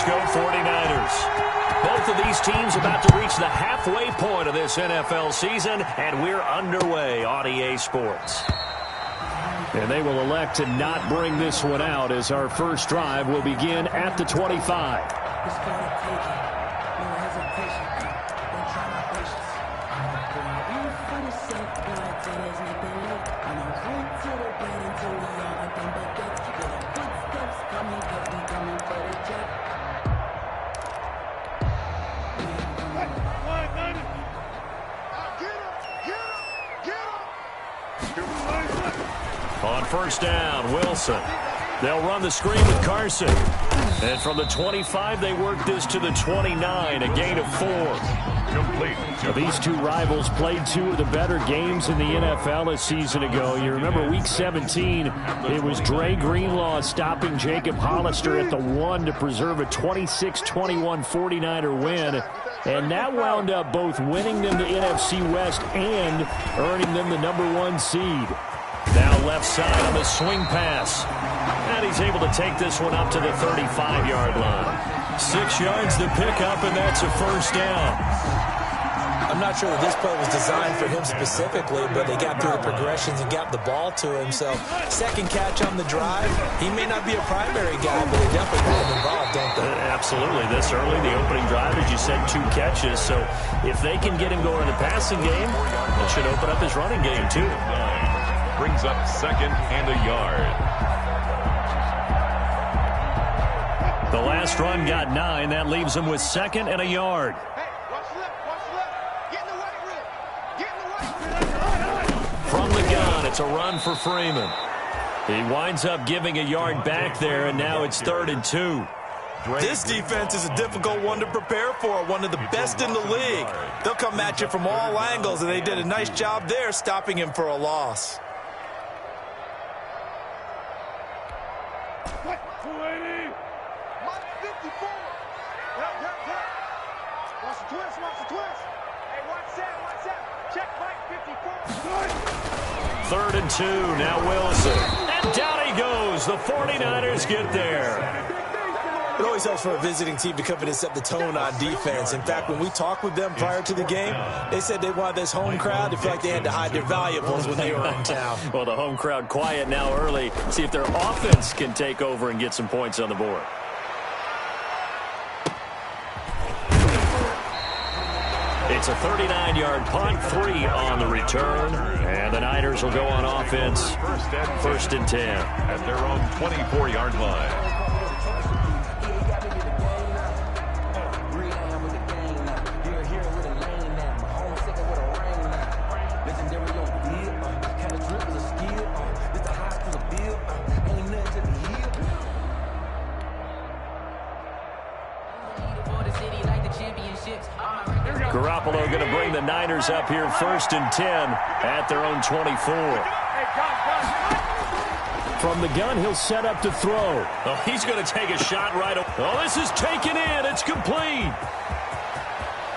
go 49ers. Both of these teams about to reach the halfway point of this NFL season, and we're underway on EA Sports. And they will elect to not bring this one out as our first drive will begin at the 25. On first down, Wilson. They'll run the screen with Carson. And from the 25, they work this to the 29, a gain of 4. Complete. So these two rivals played two of the better games in the NFL a season ago. You remember Week 17, it was Dre Greenlaw stopping Jacob Hollister at the 1 to preserve a 26-21 49er win. And that wound up both winning them the NFC West and earning them the #1 seed. Now left side on the swing pass. And he's able to take this one up to the 35-yard line. 6 yards to pick up, and that's a first down. I'm not sure that this play was designed for him specifically, but they got through the progressions and got the ball to him. So second catch on the drive. He may not be a primary guy, but they definitely got him involved, don't they? Absolutely. This early, the opening drive, as you said, 2 catches. So if they can get him going in the passing game, it should open up his running game too. Brings up second and a yard. The last run got 9. That leaves him with second and a yard. From the gun, it's a run for Freeman. He winds up giving a yard back there, and now it's 3rd and 2. This defense is a difficult one to prepare for, one of the best in the league. They'll come at you from all angles, and they did a nice job there stopping him for a loss. Third and 2, now Wilson. And down he goes. The 49ers get there. It always helps for a visiting team to come in and set the tone on defense. In fact, when we talked with them prior to the game, they said they wanted this home crowd to feel like they had to hide their valuables when they were in town. Well, the home crowd quiet now early. See if their offense can take over and get some points on the board. It's a 39-yard punt, 3 on the return, and the Niners will go on offense, first and 10. At their own 24-yard line. Garoppolo going to bring the Niners up here first and 10 at their own 24. From the gun, he'll set up to throw. Oh, he's going to take a shot right away. Oh, this is taken in. It's complete.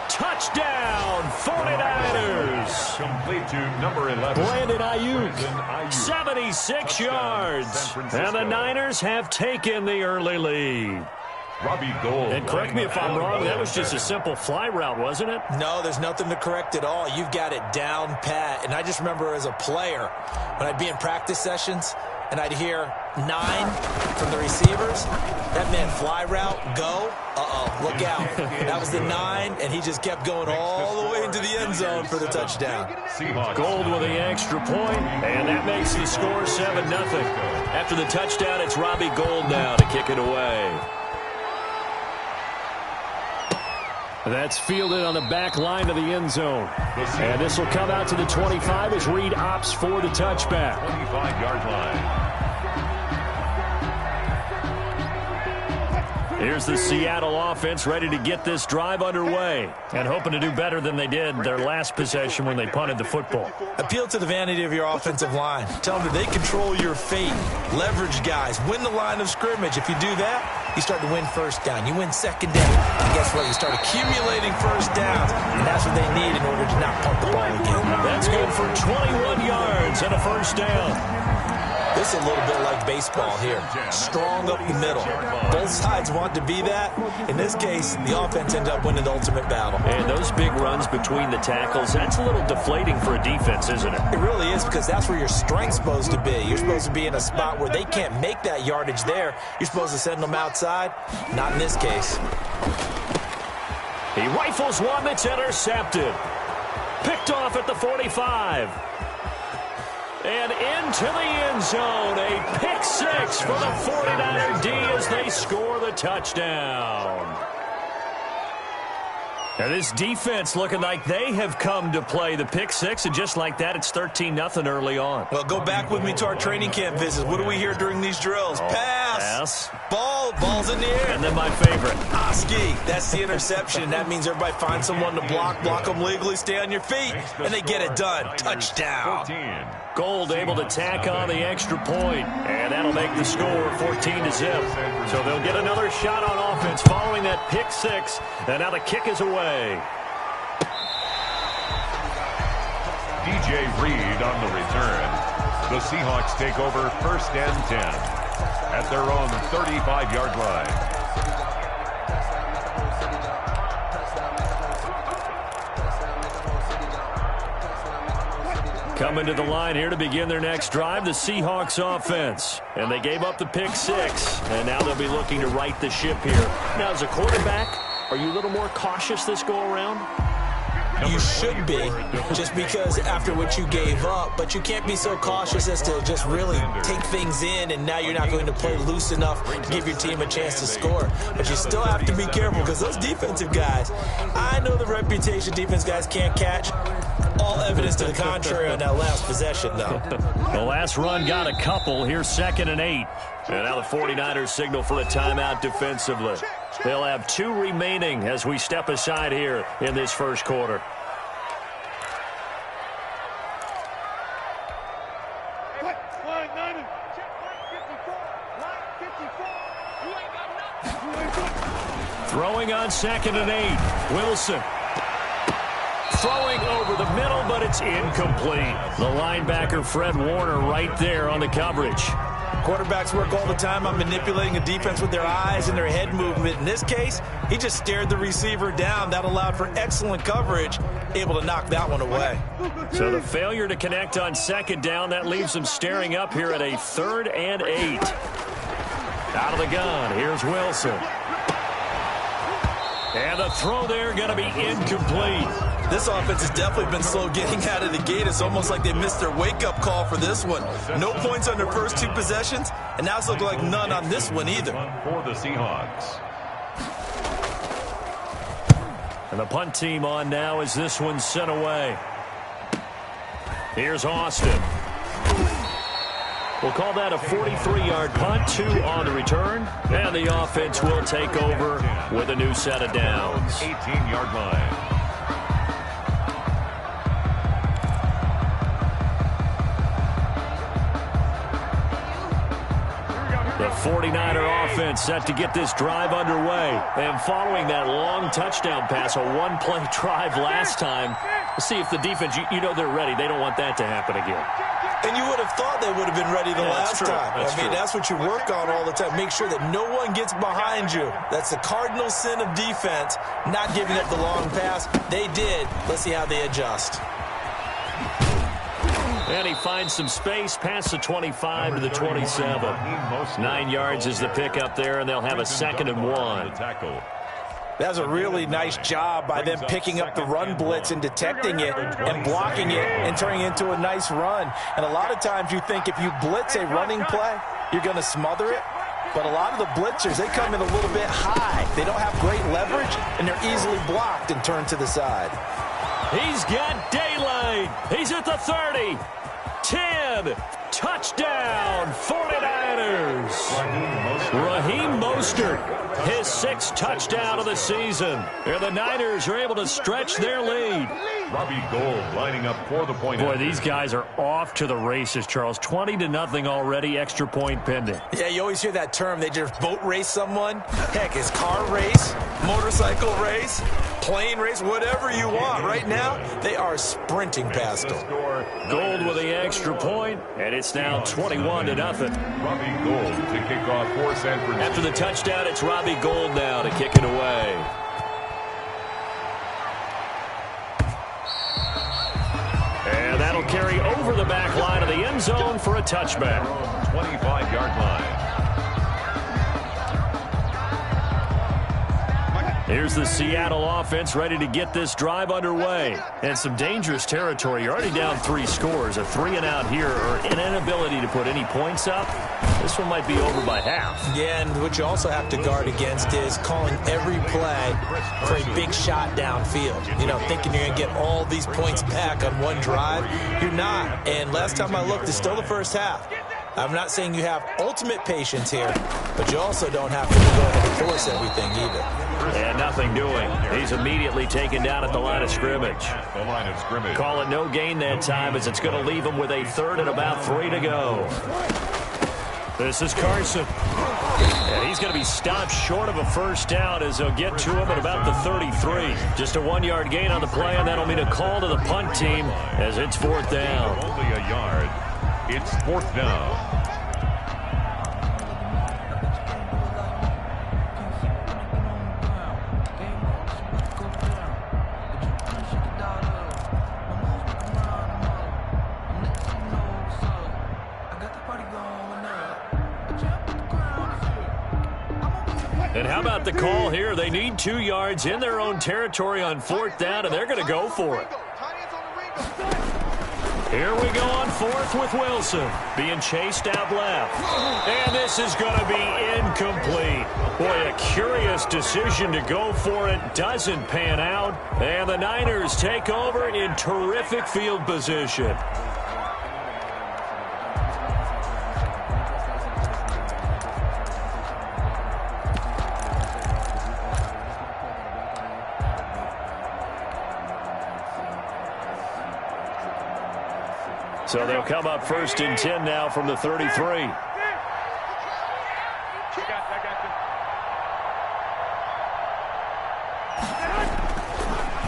Touchdown, 49ers. Complete to number 11. Brandon Ayuk, 76 yards. And the Niners have taken the early lead. Robbie Gould. And correct me if I'm wrong, that was just a simple fly route, wasn't it? No, there's nothing to correct at all. You've got it down pat. And I just remember as a player, when I'd be in practice sessions and I'd hear 9 from the receivers, that meant fly route, go, look out. That was the 9, and he just kept going all the way into the end zone for the touchdown. Gould with the extra point, and that makes the score 7-0. After the touchdown, it's Robbie Gould now to kick it away. That's fielded on the back line of the end zone. And this will come out to the 25 as Reed opts for the touchback. 25-yard line. Here's the Seattle offense ready to get this drive underway and hoping to do better than they did their last possession when they punted the football. Appeal to the vanity of your offensive line. Tell them that they control your fate. Leverage guys. Win the line of scrimmage. If you do that, you start to win first down. You win second down. And guess what? You start accumulating first downs. And that's what they need in order to not punt the ball again. That's good for 21 yards and a first down. This is a little bit like baseball here. Strong up the middle. Both sides want to be that. In this case, the offense ended up winning the ultimate battle. And those big runs between the tackles, that's a little deflating for a defense, isn't it? It really is, because that's where your strength's supposed to be. You're supposed to be in a spot where they can't make that yardage there. You're supposed to send them outside. Not in this case. He rifles one that's intercepted. Picked off at the 45. And into the end zone. A pick six for the 49er D as they score the touchdown. Now this defense looking like they have come to play the pick six, and just like that, it's 13-0 early on. Well, go back with me to our training camp visits. What do we hear during these drills? Pass. Ball's in the air. And then my favorite. Oski. That's the interception. That means everybody finds someone to block them legally, stay on your feet, and they get it done. Touchdown. 14. Gold able to tack on the extra point, and that'll make the score 14-0. So they'll get another shot on offense following that pick six, and now the kick is away. DJ Reed on the return. The Seahawks take over 1st and 10 at their own 35-yard line. Coming to the line here to begin their next drive, the Seahawks offense. And they gave up the pick six, and now they'll be looking to right the ship here. Now, as a quarterback, are you a little more cautious this go-around? You should be, just because after what you gave up, but you can't be so cautious as to just really take things in, and now you're not going to play loose enough to give your team a chance to score. But you still have to be careful, because those defensive guys, I know the reputation defense guys can't catch. All evidence to the contrary on that last possession, though. The last run got a couple. Here's 2nd and 8. And now the 49ers signal for a timeout defensively. They'll have 2 remaining as we step aside here in this first quarter. Throwing on 2nd and 8. Wilson. Throwing over the middle, but it's incomplete. The linebacker, Fred Warner, right there on the coverage. Quarterbacks work all the time on manipulating a defense with their eyes and their head movement. In this case, he just stared the receiver down. That allowed for excellent coverage, able to knock that one away. So the failure to connect on 2nd down, that leaves them staring up here at a 3rd and 8. Out of the gun, here's Wilson. And the throw there going to be incomplete. This offense has definitely been slow getting out of the gate. It's almost like they missed their wake-up call for this one. No points on their first 2 possessions, and now it's looking like none on this one either. For the Seahawks. And the punt team on now as this one's sent away. Here's Austin. We'll call that a 43-yard punt, 2 on the return. And the offense will take over with a new set of downs. 18-yard line. The 49er offense set to get this drive underway. And following that long touchdown pass, a 1-play drive last time, let's see if the defense, you know they're ready. They don't want that to happen again. And you would have thought they would have been ready the last time. That's what you work on all the time. Make sure that no one gets behind you. That's the cardinal sin of defense, not giving up the long pass. They did. Let's see how they adjust. And he finds some space past the 25 to the 27. 9 yards is the pickup there, and they'll have a 2nd and 1. That was a really nice job by them picking up the run blitz and detecting it and blocking it and turning it into a nice run. And a lot of times you think if you blitz a running play, you're going to smother it. But a lot of the blitzers, they come in a little bit high. They don't have great leverage, and they're easily blocked and turned to the side. He's got daylight. He's at the 30. 10. Touchdown, 49ers. Raheem Mostert, his 6th touchdown of the season. And the Niners are able to stretch their lead. Robbie Gould lining up for the point. Boy, these guys are off to the races, Charles. 20-0 already, extra point pending. Yeah, you always hear that term. They just boat race someone. Heck, it's car race, motorcycle race, plane race, whatever you want. Right now, they are sprinting past them. Gould with the extra point, and it's It's now 21-0. Robbie Gould to kick off for San Francisco. After the touchdown, it's Robbie Gould now to kick it away. And that'll carry over the back line of the end zone for a touchback. 25-yard line. Here's the Seattle offense ready to get this drive underway. And some dangerous territory. You're already down 3 scores. A 3-and-out here or an inability to put any points up. This one might be over by half. Yeah, and what you also have to guard against is calling every play for a big shot downfield. You know, thinking you're going to get all these points back on one drive. You're not. And last time I looked, it's still the first half. I'm not saying you have ultimate patience here, but you also don't have to go ahead and force everything either. And nothing doing. He's immediately taken down at the line of scrimmage. The line of scrimmage. Call it no gain that time as it's going to leave him with a 3rd and about 3 to go. This is Carson. And he's going to be stopped short of a first down as they'll get to him at about the 33. Just a 1-yard gain on the play, and that'll mean a call to the punt team as it's 4th down. Only a yard. It's 4th down. And how about the call here? They need 2 yards in their own territory on 4th down, and they're going to go for it. Here we go on 4th with Wilson. Being chased out left. And this is going to be incomplete. Boy, a curious decision to go for it. Doesn't pan out. And the Niners take over in terrific field position. So they'll come up 1st and 10 now from the 33.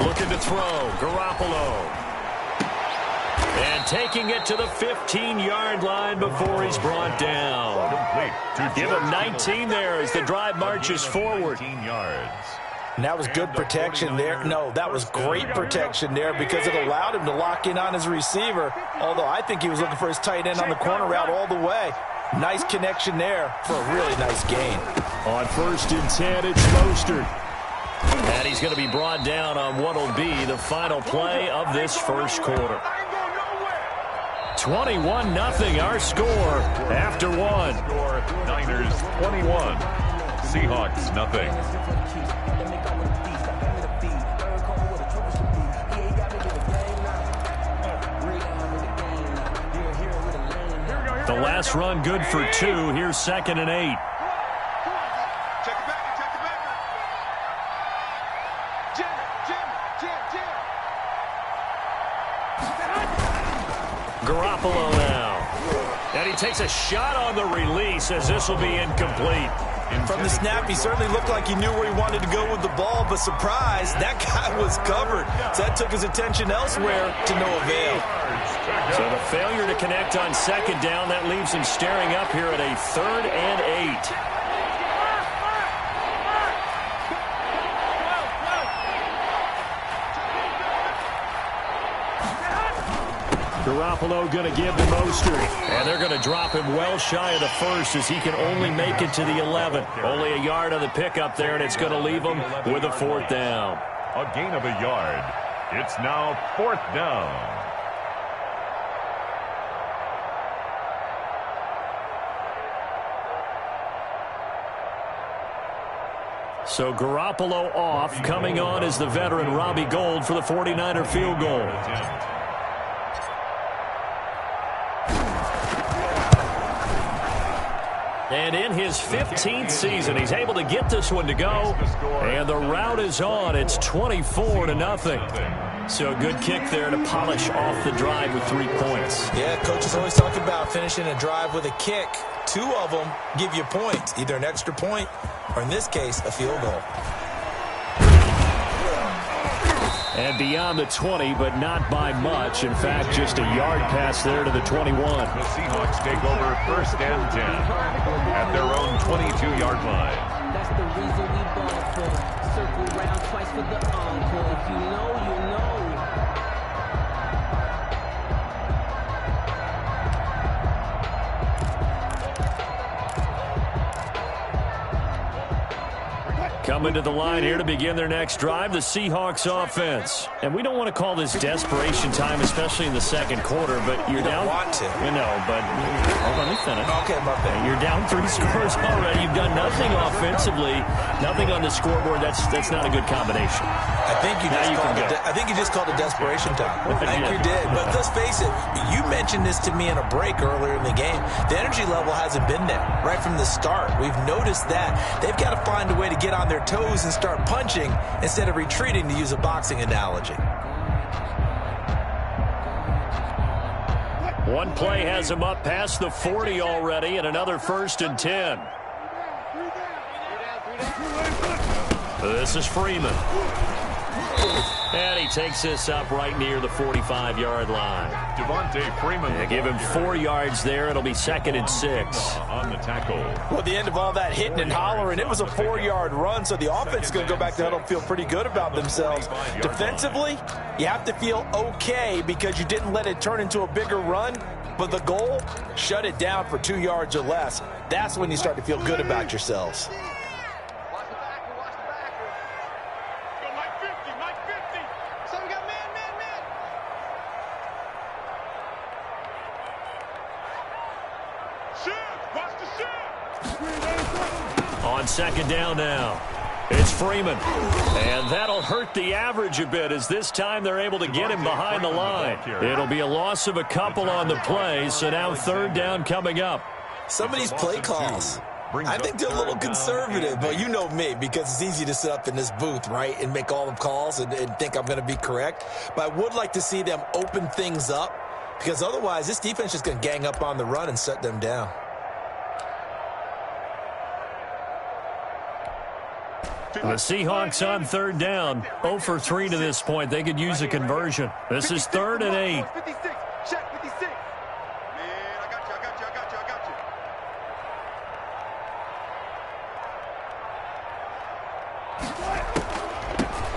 Looking to throw, Garoppolo. And taking it to the 15-yard line before he's brought down. Give him 19 there as the drive marches forward. 19 yards. And that was good protection there. No, that was great protection there because it allowed him to lock in on his receiver. Although I think he was looking for his tight end on the corner route all the way. Nice connection there for a really nice gain. On 1st and 10, it's Mostert. And he's going to be brought down on what will be the final play of this first quarter. 21-0 our score after 1. Niners 21. Seahawks nothing. The last run good for 2. Here's 2nd and 8. Garoppolo now. And he takes a shot on the release as this will be incomplete. From the snap, he certainly looked like he knew where he wanted to go with the ball, but surprise, that guy was covered. So that took his attention elsewhere to no avail. So the failure to connect on 2nd down, that leaves him staring up here at a 3rd and 8. Garoppolo going to give to Mostert. And they're going to drop him well shy of the 1st as he can only make it to the 11. Only a yard on the pickup there, and it's going to leave him with a 4th down. A gain of a yard. It's now 4th down. So Garoppolo off. Coming on is the veteran Robbie Gould for the 49er field goal. And in his 15th season, he's able to get this one to go. And the route is on. It's 24-0. So a good kick there to polish off the drive with 3 points. Yeah, coaches always talk about finishing a drive with a kick. 2 of them give you points, either an extra point or, in this case, a field goal. And beyond the 20, but not by much. In fact, just a yard pass there to the 21. The Seahawks take over 1st and 10 at their own 22-yard line. That's the reason we ball for. Circle round twice for the encore. If you know, you know. Coming to the line here to begin their next drive, the Seahawks offense. And we don't want to call this desperation time, especially in the second quarter, but you're down. Want to. You know, but hold on, let me finish. Okay, my bad. You're down 3 scores already. You've done nothing offensively, nothing on the scoreboard. That's not a good combination. I think you just called it desperation time. I think you did. But let's face it, you mentioned this to me in a break earlier in the game. The energy level hasn't been there right from the start. We've noticed that. They've got to find a way to get on their toes and start punching instead of retreating, to use a boxing analogy. One play has him up past the 40 already, and another 1st and 10. This is Freeman. And he takes this up right near the 45-yard line. Devontae Freeman. They give him 4 yards there. It'll be 2nd and 6. On the tackle. Well, at the end of all that hitting and hollering, it was a 4-yard run, so the offense is going to go back to huddle and feel pretty good about themselves. Defensively, you have to feel okay because you didn't let it turn into a bigger run, but the goal, shut it down for 2 yards or less. That's when you start to feel good about yourselves. On 2nd down now, it's Freeman. And that'll hurt the average a bit, as this time they're able to get him behind the line. It'll be a loss of a couple on the play, so now 3rd down coming up. Some of these play calls, I think they're a little conservative, but you know me, because it's easy to sit up in this booth, right, and make all the calls and think I'm going to be correct. But I would like to see them open things up, because otherwise this defense is just going to gang up on the run and shut them down. The Seahawks on 3rd down, 0 for 3 to this point. They could use a conversion. This is 3rd and 8.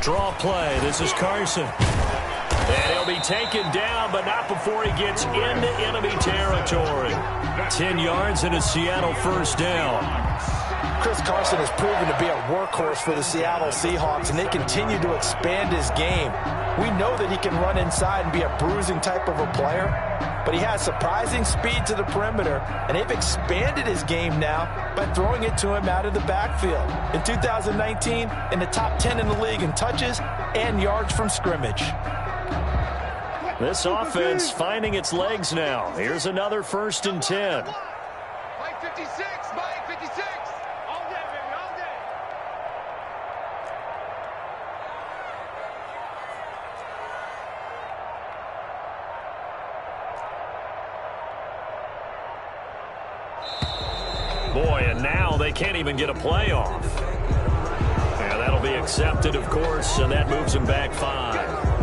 Draw play. This is Carson. And he'll be taken down, but not before he gets into enemy territory. 10 yards and a Seattle 1st down. Chris Carson has proven to be a workhorse for the Seattle Seahawks, and they continue to expand his game. We know that he can run inside and be a bruising type of a player, but he has surprising speed to the perimeter, and they've expanded his game now by throwing it to him out of the backfield. In 2019, in the top 10 in the league in touches and yards from scrimmage. This offense finding its legs now. Here's another 1st and 10. Mike 56, Mike 56. All day, baby, all day. Boy, and now they can't even get a play off. Yeah, that'll be accepted, of course, and that moves them back 5.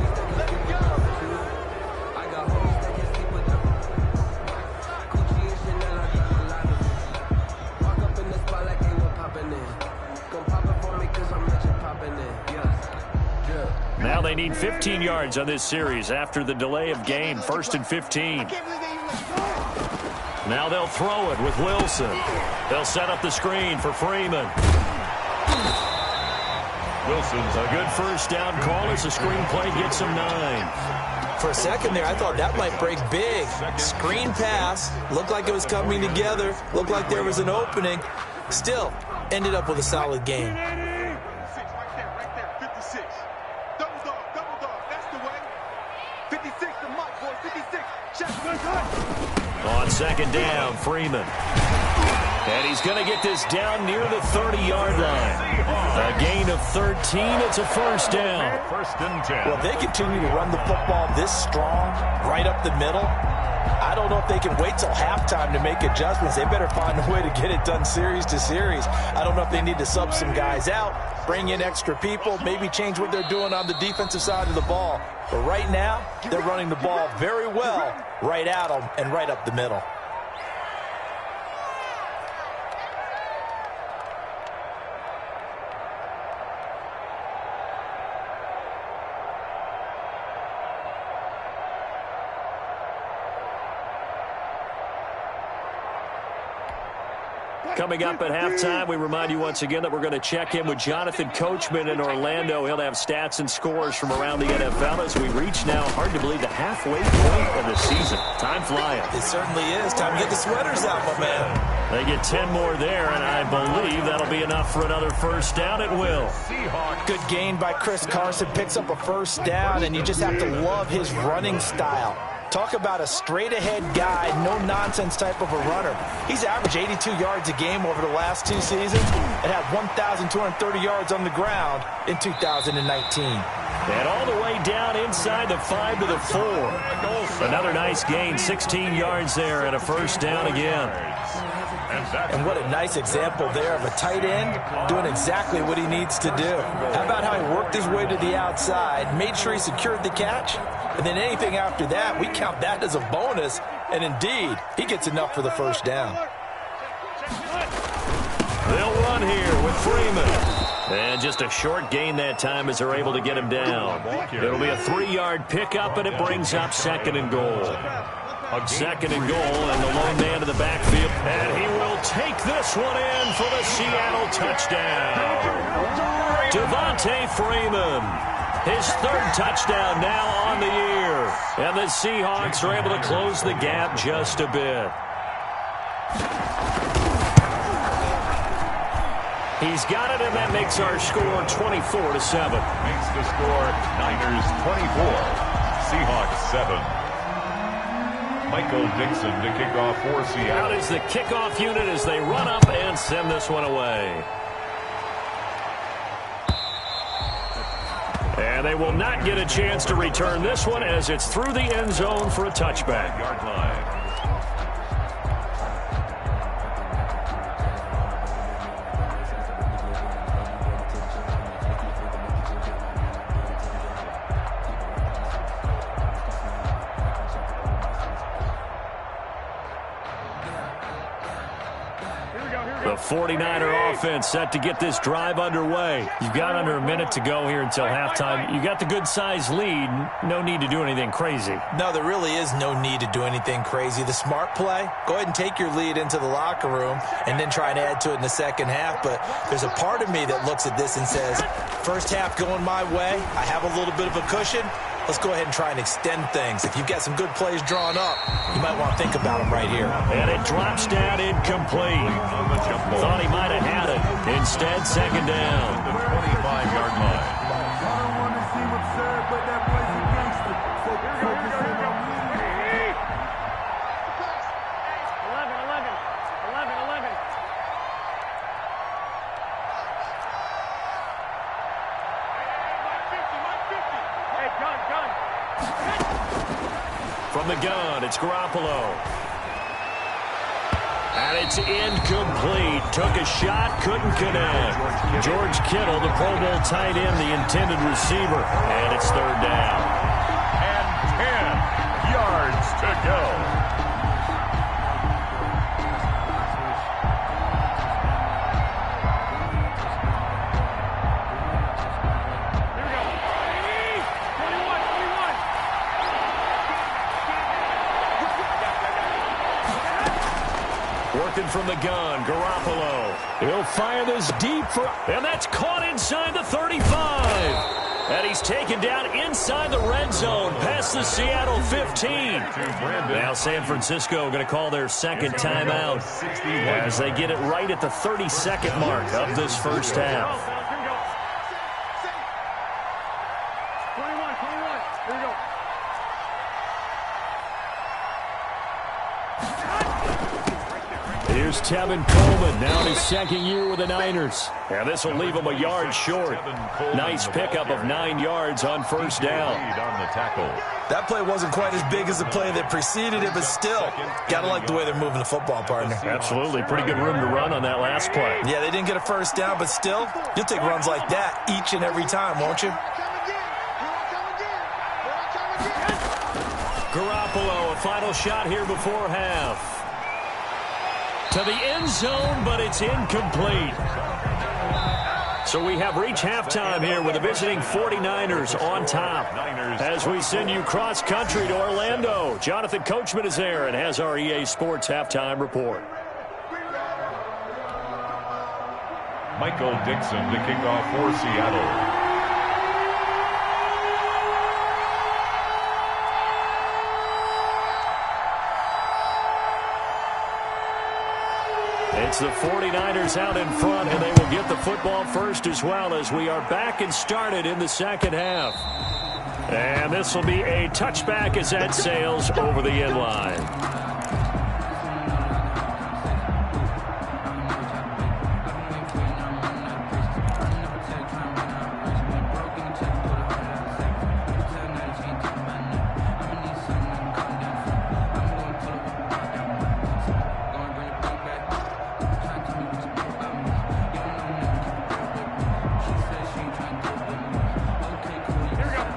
Now they need 15 yards on this series after the delay of game. 1st and 15. Now they'll throw it with Wilson. They'll set up the screen for Freeman. Wilson's a good 1st down call as the screenplay gets him 9. For a second there, I thought that might break big. Screen pass. Looked like it was coming together. Looked like there was an opening. Still, ended up with a solid game. Right there, 56. Double dog, that's the way. 56. On second down, Freeman. And he's going to get this down near the 30-yard line. A gain of 13. It's a first down. First and 10. Well, they continue to run the football this strong, right up the middle. I don't know if they can wait till halftime to make adjustments. They better find a way to get it done series to series. I don't know if they need to sub some guys out, bring in extra people, maybe change what they're doing on the defensive side of the ball. But right now, they're running the ball very well right at them and right up the middle. Coming up at halftime, we remind you once again that we're going to check in with Jonathan Coachman in Orlando. He'll have stats and scores from around the NFL as we reach now, hard to believe, the halfway point of the season. Time flying. It certainly is. Time to get the sweaters out, my man. They get 10 more there, and I believe that'll be enough for another first down. It will. Good gain by Chris Carson. Picks up a first down, and you just have to love his running style. Talk about a straight-ahead guy, no-nonsense type of a runner. He's averaged 82 yards a game over the last 2 seasons and had 1,230 yards on the ground in 2019. And all the way down inside the 5 to the 4. Another nice gain, 16 yards there and a first down again. And what a nice example there of a tight end doing exactly what he needs to do. How about how he worked his way to the outside, made sure he secured the catch, and then anything after that, we count that as a bonus. And indeed, he gets enough for the first down. They'll run here with Freeman. And just a short gain that time as they're able to get him down. It'll be a 3-yard pickup, and it brings up second and goal. Second and goal, and the lone man to the backfield. And he will take this one in for the Seattle touchdown. Devontae Freeman. His 3rd touchdown now on the year. And the Seahawks are able to close the gap just a bit. He's got it, and that makes our score 24-7. Makes the score Niners 24, Seahawks 7. Michael Dixon to kick off for Seattle. Out is the kickoff unit as they run up and send this one away. And they will not get a chance to return this one as it's through the end zone for a touchback. Yard line. The 49er offense set to get this drive underway. You've got under a minute to go here until halftime. You got the good-sized lead. No need to do anything crazy. No, there really is no need to do anything crazy. The smart play, go ahead and take your lead into the locker room and then try and add to it in the second half. But there's a part of me that looks at this and says, first half going my way, I have a little bit of a cushion. Let's go ahead and try and extend things. If you've got some good plays drawn up, you might want to think about them right here. And it drops down incomplete. Thought he might have had it. Instead, second down. The 25-yard line. From the gun, it's Garoppolo. And it's incomplete. Took a shot, couldn't connect. George Kittle, the Pro Bowl tight end, the intended receiver. And it's third down. And 10 yards to go. From the gun, Garoppolo. He'll fire this deep for, and that's caught inside the 35. And he's taken down inside the red zone, past the Seattle 15. Now San Francisco going to call their second timeout as they get it right at the 32nd mark of this first half. 21, here we go. Here's Tevin Coleman, now in his second year with the Niners. And this will leave him a yard short. Nice pickup of 9 yards on first down. That play wasn't quite as big as the play that preceded it, but still, gotta like the way they're moving the football, partner. Absolutely. Pretty good room to run on that last play. Yeah, they didn't get a first down, but still, you'll take runs like that each and every time, won't you? Garoppolo, a final shot here before half. To the end zone, but it's incomplete. So we have reached halftime here with the visiting 49ers on top. As we send you cross-country to Orlando, Jonathan Coachman is there and has our EA Sports halftime report. Michael Dixon to kick off for Seattle. It's the 49ers out in front, and they will get the football first as well as we are back and started in the second half. And this will be a touchback as that sails over the end line.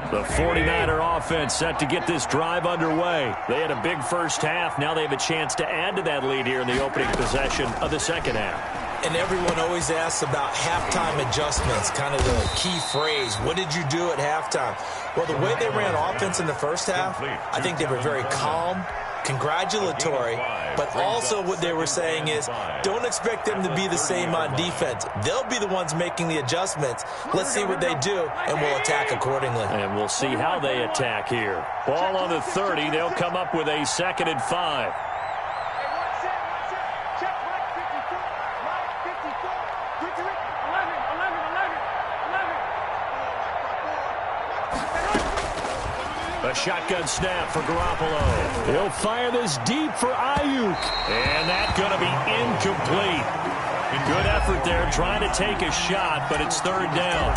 The 49er offense set to get this drive underway. They had a big first half. Now they have a chance to add to that lead here in the opening possession of the second half. And everyone always asks about halftime adjustments, kind of the key phrase. What did you do at halftime? Well, the way they ran offense in the first half, I think they were very calm, congratulatory, but also what they were saying is don't expect them to be the same on defense. They'll be the ones making the adjustments. Let's see what they do, and we'll attack accordingly. And we'll see how they attack here. Ball on the 30. They'll come up with a 2nd and 5. A shotgun snap for Garoppolo. He'll fire this deep for Ayuk. And that's going to be incomplete. Good effort there trying to take a shot, but it's 3rd down.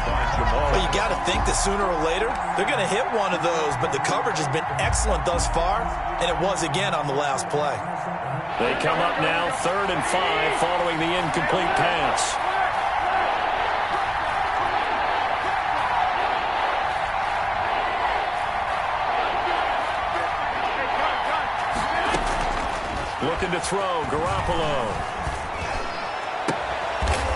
Well, you got to think that sooner or later they're going to hit one of those, but the coverage has been excellent thus far, and it was again on the last play. They come up now 3rd and 5 following the incomplete pass. Looking to throw, Garoppolo.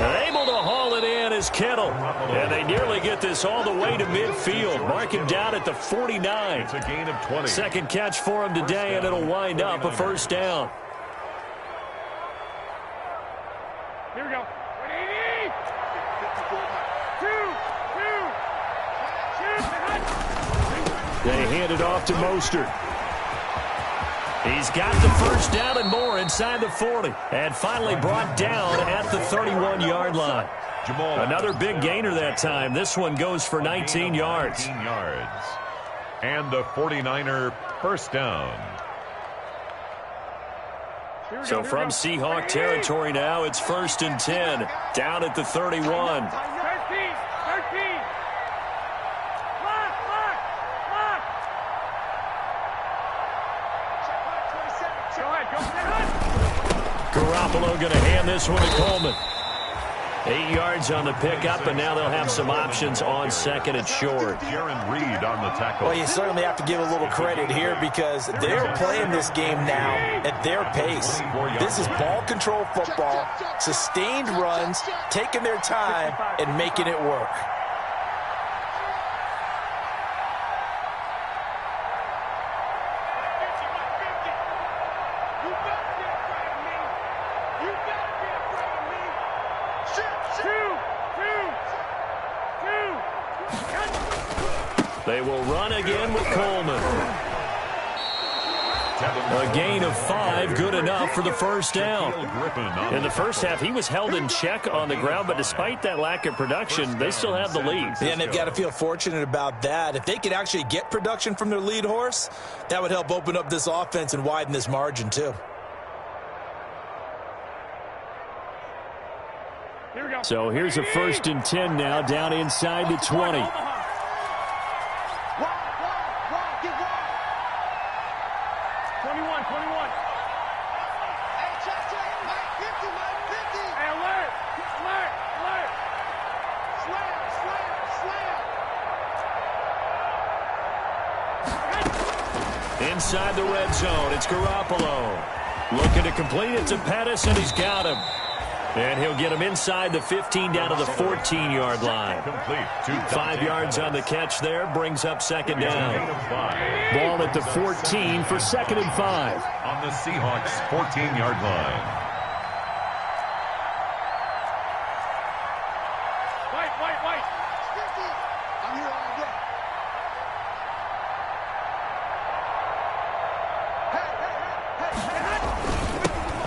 And able to haul it in is Kittle. And they nearly get this all the way to midfield. Mark him down at the 49. It's a gain of 20. Second catch for him today, and it'll wind up a first down. Here we go. They hand it off to Mostert. He's got the first down and more inside the 40. And finally brought down at the 31-yard line. Another big gainer that time. This one goes for 19 yards. 19 yards. And the 49er first down. So from Seahawk territory now, it's 1st and 10. Down at the 31. 13. Garoppolo going to hand this one to Coleman. 8 yards on the pickup, and now they'll have some options on 2nd and short. Jaron Reed on the tackle. Well, you certainly have to give a little credit here because they're playing this game now at their pace. This is ball control football, sustained runs, taking their time, and making it work. They will run again with Coleman. A gain of 5, good enough for the first down. In the first half, he was held in check on the ground, but despite that lack of production, they still have the lead. Yeah, and they've got to feel fortunate about that. If they could actually get production from their lead horse, that would help open up this offense and widen this margin, too. So here's a 1st and 10 now, down inside the 20. Inside the red zone, it's Garoppolo. Looking to complete it to Pettis, and he's got him. And he'll get him inside the 15 down to the 14-yard line. 5 yards on the catch there, brings up 2nd down. Ball at the 14 for 2nd and 5. On the Seahawks' 14-yard line. White. I'm here all day.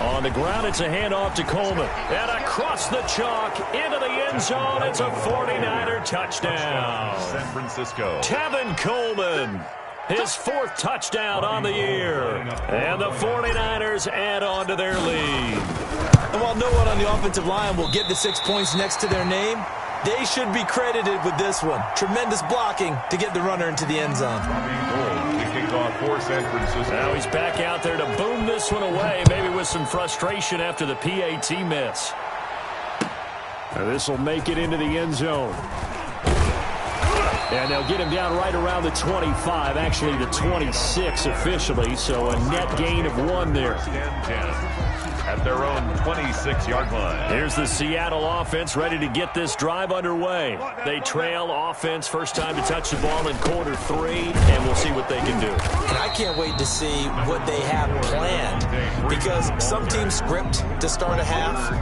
On the ground, it's a handoff to Coleman. And across the chalk, into the end zone, it's a 49er touchdown. San Francisco. Tevin Coleman, his 4th touchdown on the year. And the 49ers add on to their lead. And while no one on the offensive line will get the 6 points next to their name, they should be credited with this one. Tremendous blocking to get the runner into the end zone. For San Francisco. Now he's back out there to boom this one away, maybe with some frustration after the PAT miss. This will make it into the end zone. And they'll get him down right around the 25, actually the 26 officially, so a net gain of 1 there. At their own 26-yard line. Here's the Seattle offense ready to get this drive underway. They trail offense, first time to touch the ball in quarter 3, and we'll see what they can do. And I can't wait to see what they have planned, because some teams script to start a half.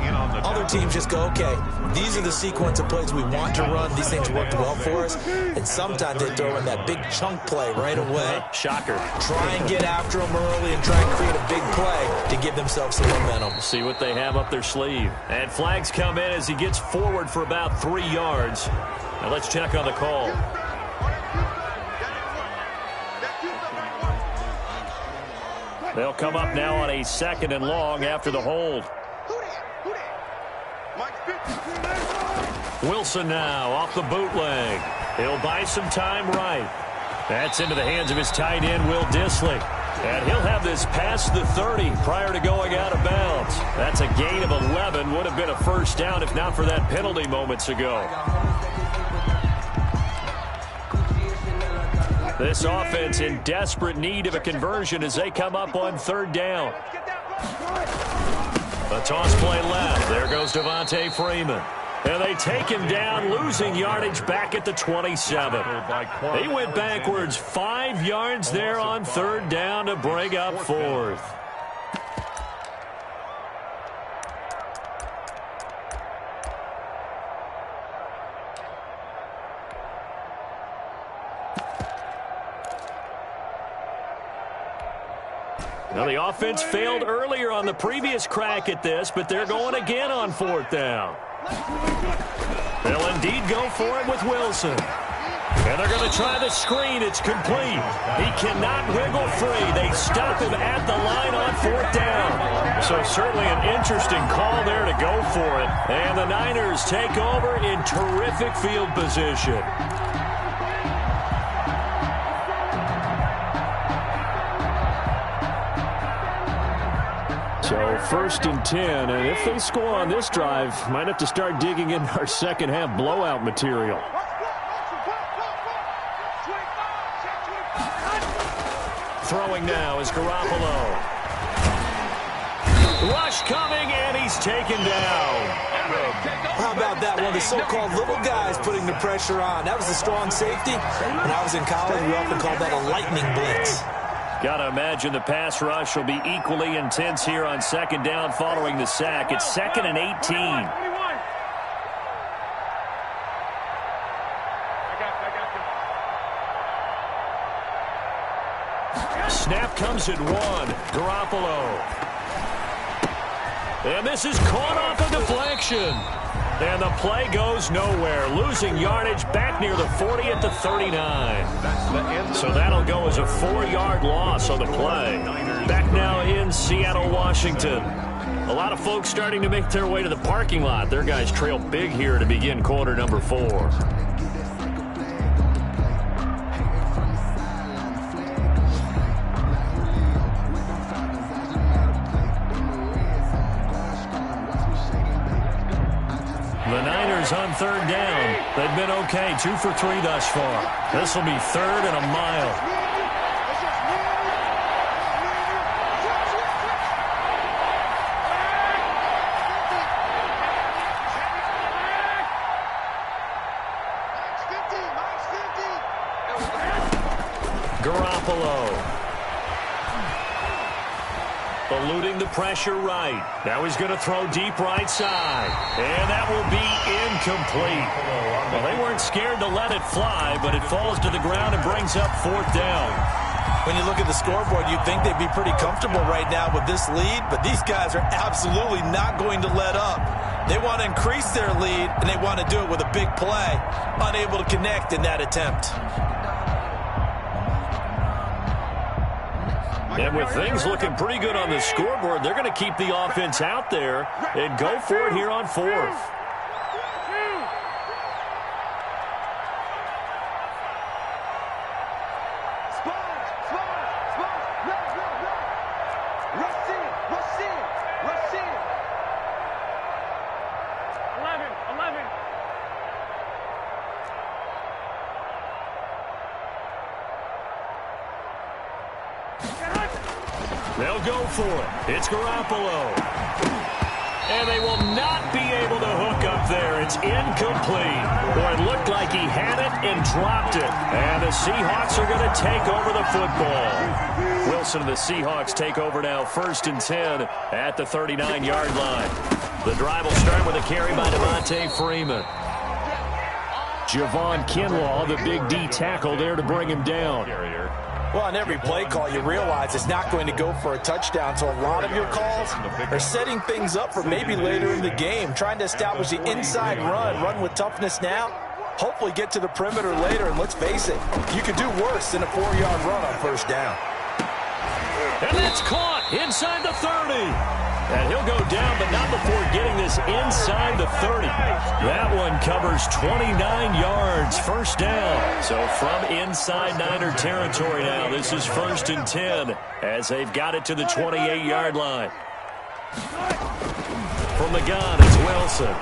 Other teams just go, okay, these are the sequence of plays we want to run. These things worked well for us. And sometimes they throw in that big chunk play right away. Shocker. Try and get after them early and try and create a big play to give themselves some momentum. See what they have up their sleeve. And flags come in as he gets forward for about 3 yards. Now let's check on the call. They'll come up now on a 2nd and long after the hold. Wilson now off the bootleg. He'll buy some time right. That's into the hands of his tight end, Will Dissly. And he'll have this past the 30 prior to going out of bounds. That's a gain of 11. Would have been a 1st down if not for that penalty moments ago. This offense in desperate need of a conversion as they come up on 3rd down. A toss play left. There goes Devontae Freeman. And they take him down, losing yardage back at the 27. They went backwards 5 yards there on 3rd down to bring up 4th. Now the offense failed earlier on the previous crack at this, but they're going again on 4th down. They'll indeed go for it with Wilson. And they're going to try the screen. It's complete. He cannot wiggle free. They stop him at the line on 4th down. So certainly an interesting call there to go for it. And the Niners take over in terrific field position. So 1st and 10, and if they score on this drive, might have to start digging in our 2nd half blowout material. Throwing now is Garoppolo. Rush coming, and he's taken down. How about that? One of the so-called little guys putting the pressure on. That was a strong safety. When I was in college, we often called that a lightning blitz. Got to imagine the pass rush will be equally intense here on 2nd down following the sack. It's 2nd and 18. Snap comes at 1. Garoppolo. And this is caught off a deflection. And the play goes nowhere, losing yardage back near the 40 at the 39. So that'll go as a 4-yard loss on the play. Back now in Seattle, Washington. A lot of folks starting to make their way to the parking lot. Their guys trail big here to begin quarter number 4. The Niners on third down. They've been okay, 2 for 3 thus far. This will be third and a mile. Eluding the pressure right. Now he's going to throw deep right side. And that will be incomplete. Well, they weren't scared to let it fly, but it falls to the ground and brings up fourth down. When you look at the scoreboard, you'd think they'd be pretty comfortable right now with this lead, but these guys are absolutely not going to let up. They want to increase their lead, and they want to do it with a big play. Unable to connect in that attempt. And with things looking pretty good on the scoreboard, they're going to keep the offense out there and go for it here on fourth. They'll go for it. It's Garoppolo. And they will not be able to hook up there. It's incomplete. Boy, it looked like he had it and dropped it. And the Seahawks are going to take over the football. Wilson and the Seahawks take over now, 1st and 10 at the 39-yard line. The drive will start with a carry by Devontae Freeman. Javon Kinlaw, the big D tackle there to bring him down. Well, on every play call, you realize it's not going to go for a touchdown, so a lot of your calls are setting things up for maybe later in the game, trying to establish the inside run with toughness now, hopefully get to the perimeter later, and let's face it, you could do worse than a 4-yard run on first down. And that's caught inside the 30. And he'll go down, but not before getting this inside the 30. That one covers 29 yards, first down. So from inside Niner territory now, this is 1st and 10 as they've got it to the 28-yard line. From the gun, it's Wilson.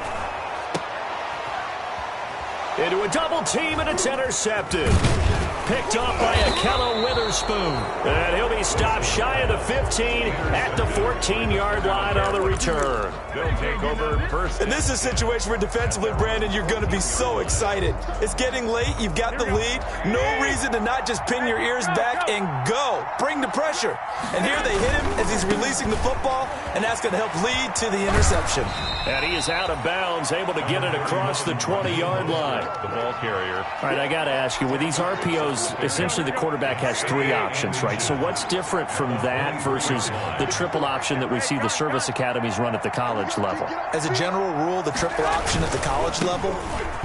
Into a double team, and it's intercepted. Picked off by Akello Witherspoon. And he'll be stopped shy of the 15 at the 14-yard line on the return. They'll take over first. And this is a situation where defensively, Brandon, you're going to be so excited. It's getting late. You've got the lead. No reason to not just pin your ears back and go. Bring the pressure. And here they hit him as he's releasing the football, and that's going to help lead to the interception. And he is out of bounds, able to get it across the 20-yard line. The ball carrier. All right, I got to ask you, with these RPOs, essentially the quarterback has 3 options, right? So what's different from that versus the triple option that we see the service academies run at the college level? As a general rule, the triple option at the college level,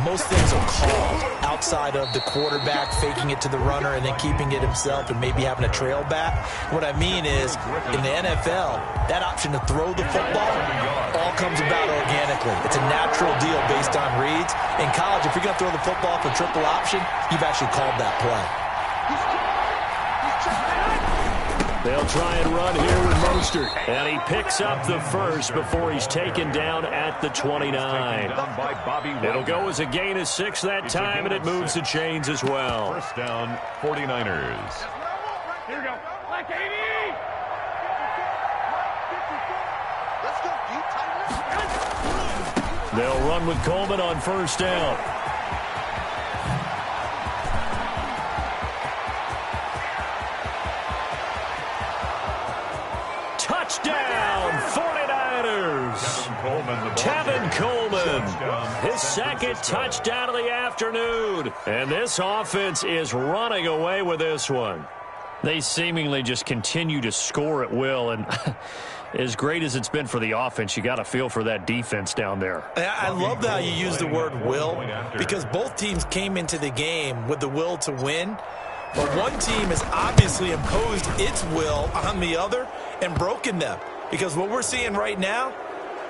most things are called outside of the quarterback faking it to the runner and then keeping it himself and maybe having a trail back. What I mean is, in the NFL, that option to throw the football all comes about organically. It's a natural deal based on reads. In college, if you're going to throw the football for triple option, you've actually called that play. They'll try and run here with Mostert. And he picks up the first before he's taken down at the 29. It'll go as a gain of 6 that time, and it moves the chains as well. First down, 49ers. Here we go. Like 80. They'll run with Coleman on first down. Touchdown, 49ers. Tevin Coleman, his second touchdown of the afternoon. And this offense is running away with this one. They seemingly just continue to score at will, and as great as it's been for the offense, you got to feel for that defense down there. I love how you use the word will, because both teams came into the game with the will to win. But one team has obviously imposed its will on the other and broken them. Because what we're seeing right now,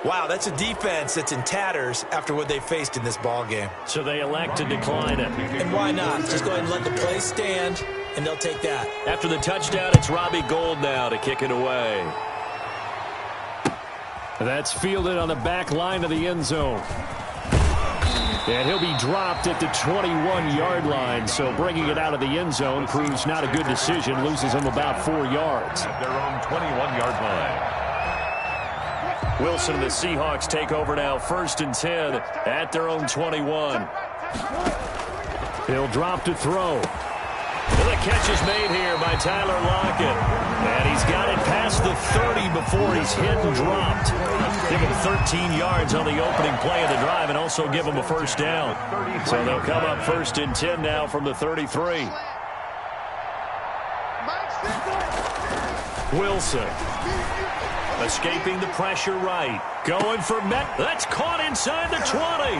wow, that's a defense that's in tatters after what they faced in this ball game. So they elect to decline it. And why not? Just go ahead and let the play stand, and they'll take that. After the touchdown, it's Robbie Gould now to kick it away. That's fielded on the back line of the end zone. And he'll be dropped at the 21-yard line, so bringing it out of the end zone proves not a good decision, loses him about 4 yards. At their own 21-yard line. Wilson and the Seahawks take over now, 1st and 10 at their own 21. He'll drop to throw. And the catch is made here by Tyler Lockett. And he's got it past the 30 before he's hit and dropped. Give him 13 yards on the opening play of the drive and also give him a first down. So they'll come up 1st and 10 now from the 33. Wilson. Escaping the pressure right. Going for Met. That's caught inside the 20.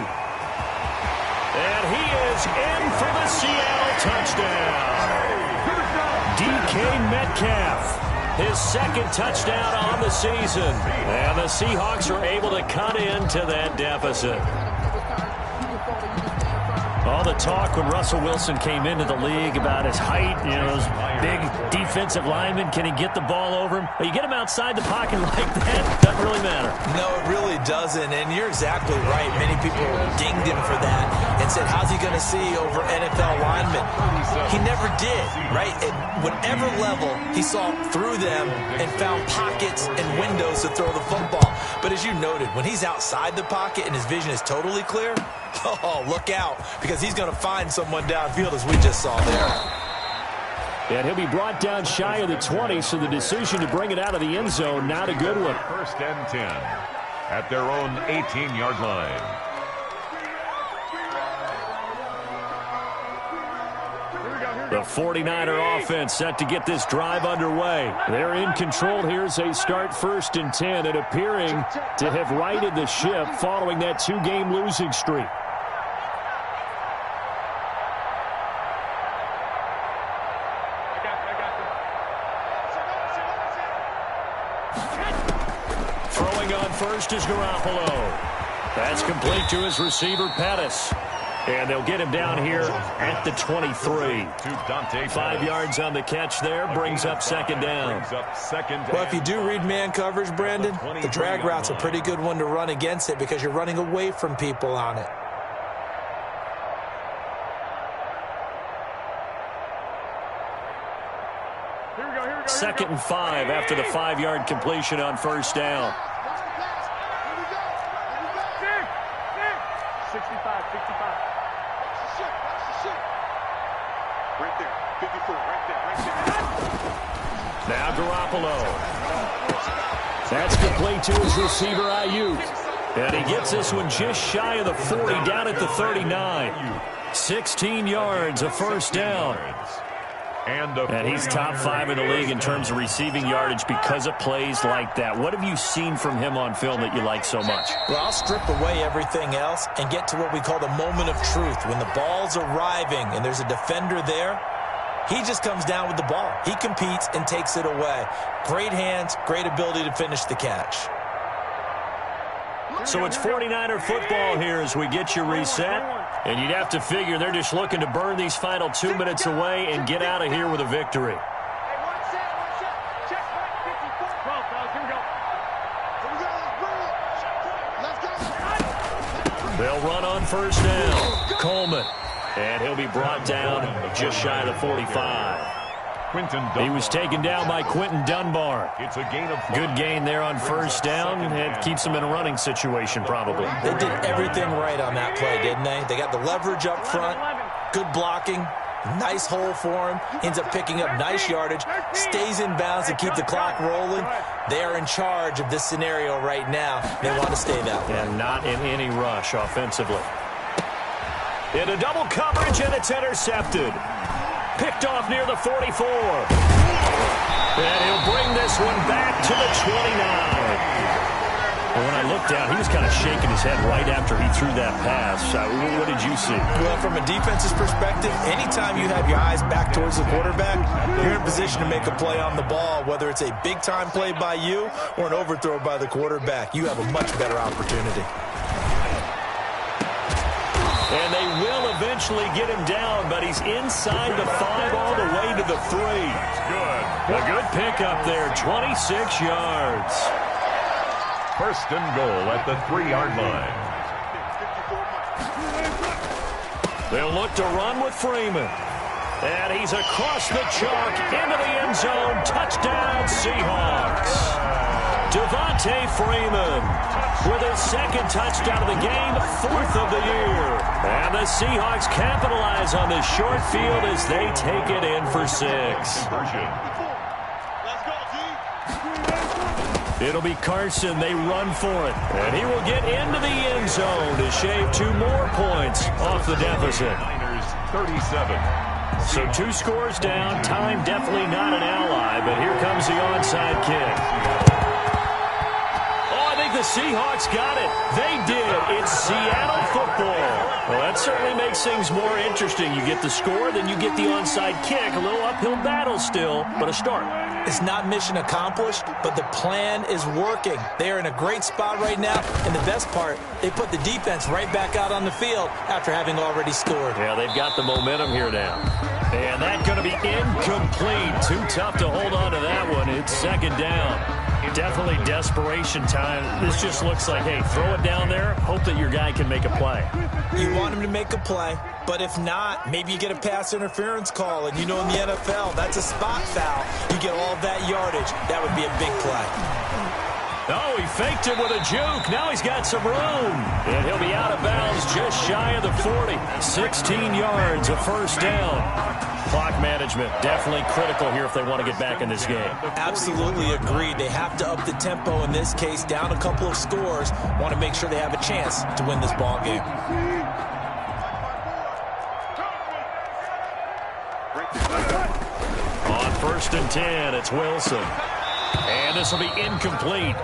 And he is in for the Seattle touchdown. DK Metcalf, his 2nd touchdown on the season. And the Seahawks are able to cut into that deficit. All the talk when Russell Wilson came into the league about his height, you know, those big defensive linemen, can he get the ball over him? But you get him outside the pocket like that, doesn't really matter. No, it really doesn't, and you're exactly right. Many people dinged him for that and said, how's he going to see over NFL linemen? He never did, right? At whatever level, he saw through them and found pockets and windows to throw the football. But as you noted, when he's outside the pocket and his vision is totally clear, oh, look out, because he's going to find someone downfield, as we just saw there. And he'll be brought down shy of the 20, so the decision to bring it out of the end zone, not a good one. 1st and 10 at their own 18-yard line. The 49er offense set to get this drive underway. They're in control here as they start 1st and 10 and appearing to have righted the ship following that 2-game losing streak. Throwing on first is Garoppolo. That's complete to his receiver, Pettis. And they'll get him down here at the 23. 5 yards on the catch there, brings up 2nd down. Well, if you do read man coverage, Brandon, the drag route's a pretty good one to run against it because you're running away from people on it. Second and 5 after the 5-yard completion on 1st down. 65. Right there. 54. Right there. Now Garoppolo. That's complete to his receiver, Ayuk. And he gets this one just shy of the 40, down at the 39. 16 yards, a 1st down. And he's top 5 in the league in terms of receiving yardage because of plays like that. What have you seen from him on film that you like so much? Well, I'll strip away everything else and get to what we call the moment of truth. When the ball's arriving and there's a defender there, he just comes down with the ball. He competes and takes it away. Great hands, great ability to finish the catch. So it's 49er football here as we get you reset. And you'd have to figure they're just looking to burn these final 2 minutes away and get out of here with a victory. They'll run on 1st down. Coleman. And he'll be brought down just shy of the 45. He was taken down by Quentin Dunbar. It's a gain of 5. Good gain there on 1st down. It keeps him in a running situation probably. They did everything right on that play, didn't they? They got the leverage up front, good blocking, nice hole for him. Ends up picking up nice yardage, stays in bounds to keep the clock rolling. They are in charge of this scenario right now. They want to stay that way. And not in any rush offensively. Into double coverage, and it's intercepted. Picked off near the 44. And he'll bring this one back to the 29. Well, when I looked down, he was kind of shaking his head right after he threw that pass. What did you see? Well, from a defense's perspective, anytime you have your eyes back towards the quarterback, you're in position to make a play on the ball, whether it's a big-time play by you or an overthrow by the quarterback. You have a much better opportunity. And they will eventually get him down, but he's inside the 5 all the way to the 3. Good. A good pickup there, 26 yards. First and goal at the 3-yard line. They'll look to run with Freeman. And he's across the chalk into the end zone. Touchdown, Seahawks. Devontae Freeman with his second touchdown of the game, 4th of the year. And the Seahawks capitalize on this short field as they take it in for 6. It'll be Carson. They run for it. And he will get into the end zone to shave 2 more points off the deficit. 37. So 2 scores down. Time definitely not an ally, but here comes the onside kick. The Seahawks got it. They did. It's Seattle football. Well, that certainly makes things more interesting. You get the score, then you get the onside kick. A little uphill battle still, but a start. It's not mission accomplished, but the plan is working. They are in a great spot right now, and the best part, they put the defense right back out on the field after having already scored. Yeah, they've got the momentum here now. And that's going to be incomplete. Too tough to hold on to that one. It's second down. Definitely desperation time. This just looks like, hey, throw it down there, hope that your guy can make a play. You want him to make a play, but if not, maybe you get a pass interference call, and you know in the NFL, that's a spot foul. You get all that yardage. That would be a big play. Oh, he faked it with a juke. Now he's got some room. And he'll be out of bounds just shy of the 40. 16 yards, a first down. Clock management, definitely critical here if they want to get back in this game. Absolutely agreed. They have to up the tempo in this case, down a couple of scores. Want to make sure they have a chance to win this ball game. On 1st and 10, it's Wilson. And this will be incomplete.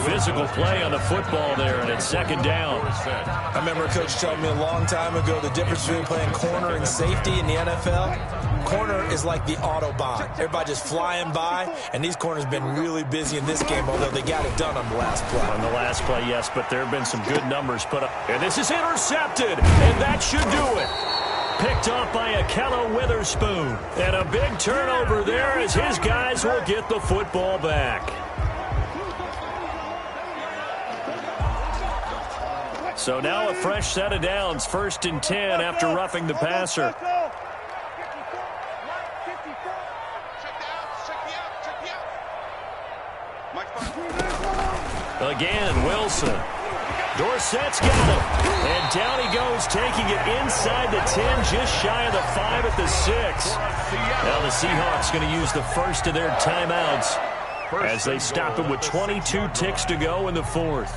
Physical play on the football there, and it's second down. I remember a coach telling me a long time ago the difference between playing corner and safety in the NFL. Corner is like the Autobahn. Everybody just flying by, and these corners have been really busy in this game, although they got it done on the last play. On the last play, yes, but there have been some good numbers put up. And this is intercepted, and that should do it. Picked off by Akello Witherspoon. And a big turnover there as his guys will get the football back. So now a fresh set of downs, 1st and 10 after roughing the passer. Again, Wilson. Dorsett's got him. And down he goes, taking it inside the 10, just shy of the 5 at the 6. Now the Seahawks going to use the first of their timeouts as they stop it with 22 ticks to go in the 4th.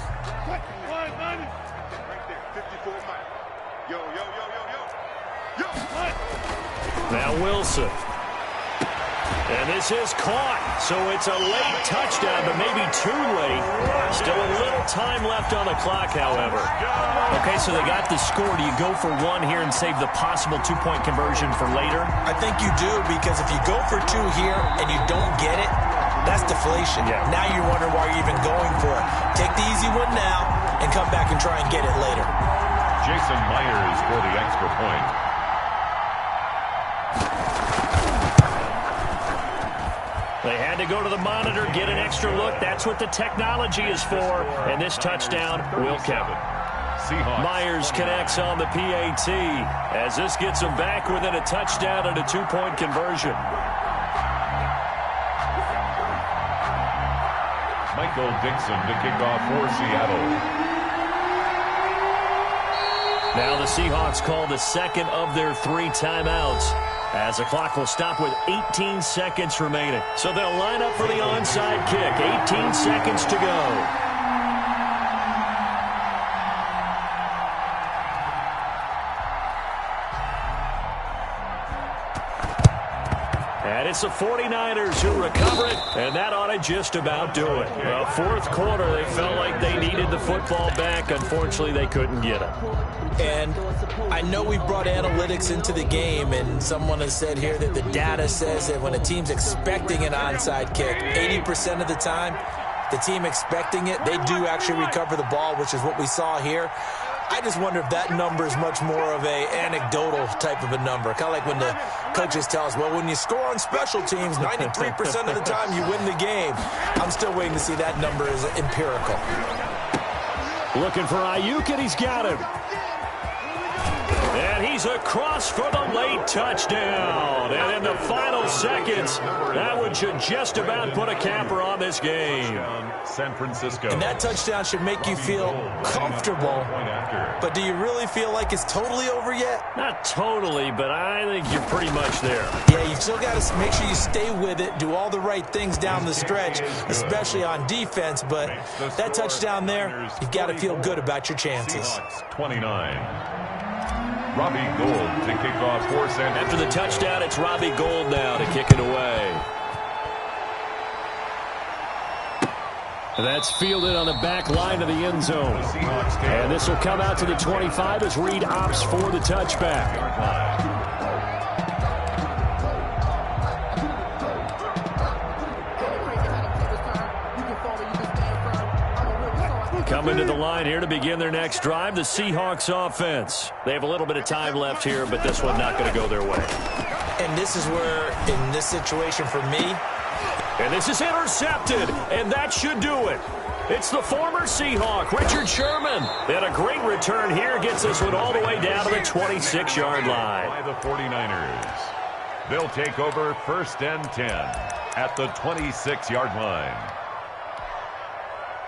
Now Wilson. And this is caught. So it's a late touchdown, but maybe too late. Still a little time left on the clock, however. Okay, so they got the score. Do you go for 1 here and save the possible 2-point conversion for later? I think you do, because if you go for 2 here and you don't get it, that's deflation. Yeah. Now you wonder why you're even going for it. Take the easy one now and come back and try and get it later. Jason Myers for the extra point. They had to go to the monitor, get an extra look. That's what the technology is for. And this touchdown will count. Myers connects on the PAT as this gets them back within a touchdown and a 2-point conversion. Michael Dixon to kick off for Seattle. Now the Seahawks call the second of their 3 timeouts, as the clock will stop with 18 seconds remaining. So they'll line up for the onside kick. 18 seconds to go. And it's the 49ers who recover it, and that ought to just about do it. Well, fourth quarter, they felt like they needed the football back. Unfortunately, they couldn't get it. And I know we brought analytics into the game, and someone has said here that the data says that when a team's expecting an onside kick, 80% of the time, the team expecting it, they do actually recover the ball, which is what we saw here. I just wonder if that number is much more of a anecdotal type of a number. Kind of like when the coaches tell us, well, when you score on special teams, 93% of the time you win the game. I'm still waiting to see that number is empirical. Looking for Ayuk, and he's got him. And he's across for the late touchdown. And in the final seconds, that would should just about put a capper on this game. San Francisco. And that touchdown should make you feel comfortable. But do you really feel like it's totally over yet? Not totally, but I think you're pretty much there. Yeah, you've still got to make sure you stay with it, do all the right things down the stretch, especially on defense. But that touchdown there, you've got to feel good about your chances. Seahawks 29. Robbie Gould to kick off for San Francisco. After the touchdown, it's Robbie Gould now to kick it away. That's fielded on the back line of the end zone. And this will come out to the 25 as Reed opts for the touchback. Coming to the line here to begin their next drive, the Seahawks offense. They have a little bit of time left here, but this one not going to go their way. And this is where, in this situation for me, and this is intercepted, and that should do it. It's the former Seahawk, Richard Sherman. And a great return here gets this one all the way down to the 26-yard line. By the 49ers. They'll take over 1st and 10 at the 26-yard line.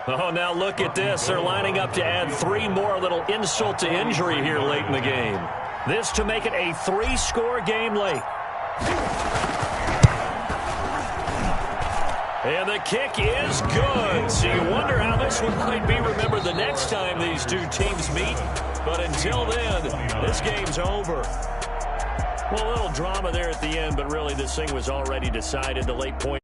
Oh, now look at this. They're lining up to add 3 more, little insult to injury here late in the game. This to make it a 3-score game late. And the kick is good. So you wonder how this one might be remembered the next time these two teams meet. But until then, this game's over. Well, a little drama there at the end, but really this thing was already decided. The late point.